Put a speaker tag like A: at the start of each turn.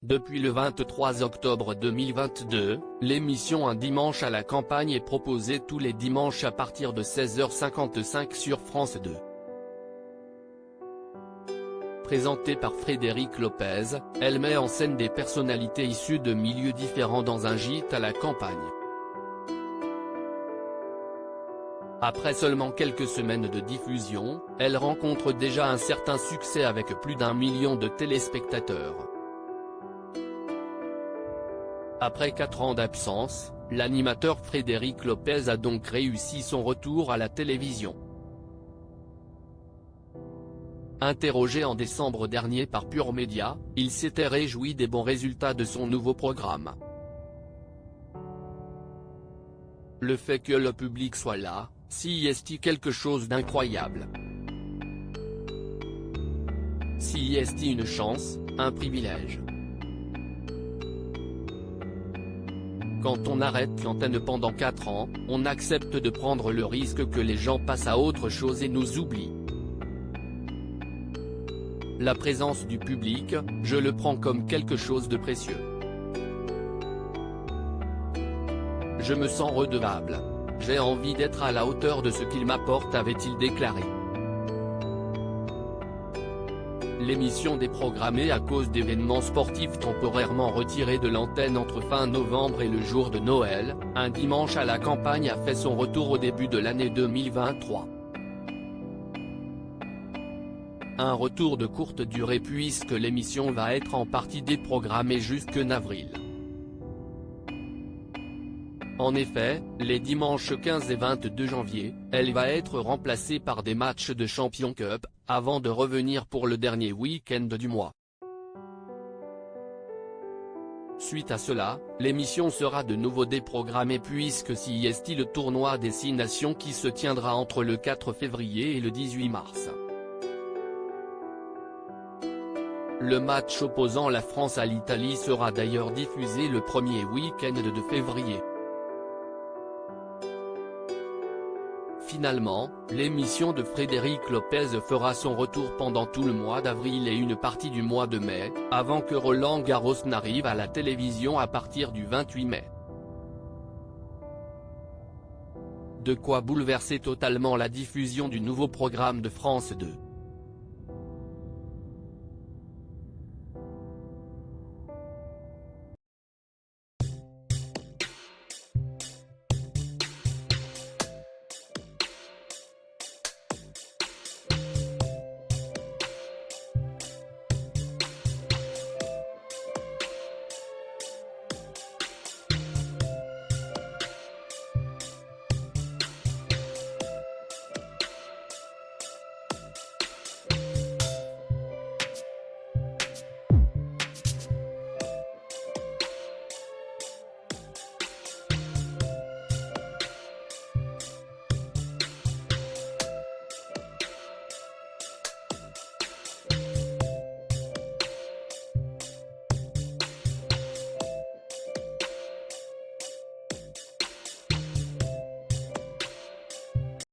A: Depuis le 23 octobre 2022, l'émission Un dimanche à la campagne est proposée tous les dimanches à partir de 16h55 sur France 2. Présentée par Frédéric Lopez, elle met en scène des personnalités issues de milieux différents dans un gîte à la campagne. Après seulement quelques semaines de diffusion, elle rencontre déjà un certain succès avec plus d'1 million de téléspectateurs. Après 4 ans d'absence, l'animateur Frédéric Lopez a donc réussi son retour à la télévision. Interrogé en décembre dernier par Pure Média, il s'était réjoui des bons résultats de son nouveau programme. Le fait que le public soit là, si est-il quelque chose d'incroyable. Si est-il une chance, un privilège. Quand on arrête l'antenne pendant 4 ans, on accepte de prendre le risque que les gens passent à autre chose et nous oublient. La présence du public, je le prends comme quelque chose de précieux. Je me sens redevable. J'ai envie d'être à la hauteur de ce qu'il m'apporte, avait-il déclaré. L'émission déprogrammée à cause d'événements sportifs temporairement retirés de l'antenne entre fin novembre et le jour de Noël, Un dimanche à la campagne a fait son retour au début de l'année 2023. Un retour de courte durée puisque l'émission va être en partie déprogrammée jusque avril. En effet, les dimanches 15 et 22 janvier, elle va être remplacée par des matchs de Champions Cup, avant de revenir pour le dernier week-end du mois. Suite à cela, l'émission sera de nouveau déprogrammée puisque si est le tournoi des 6 nations qui se tiendra entre le 4 février et le 18 mars. Le match opposant la France à l'Italie sera d'ailleurs diffusé le premier week-end de février. Finalement, l'émission de Frédéric Lopez fera son retour pendant tout le mois d'avril et une partie du mois de mai, avant que Roland Garros n'arrive à la télévision à partir du 28 mai. De quoi bouleverser totalement la diffusion du nouveau programme de France 2.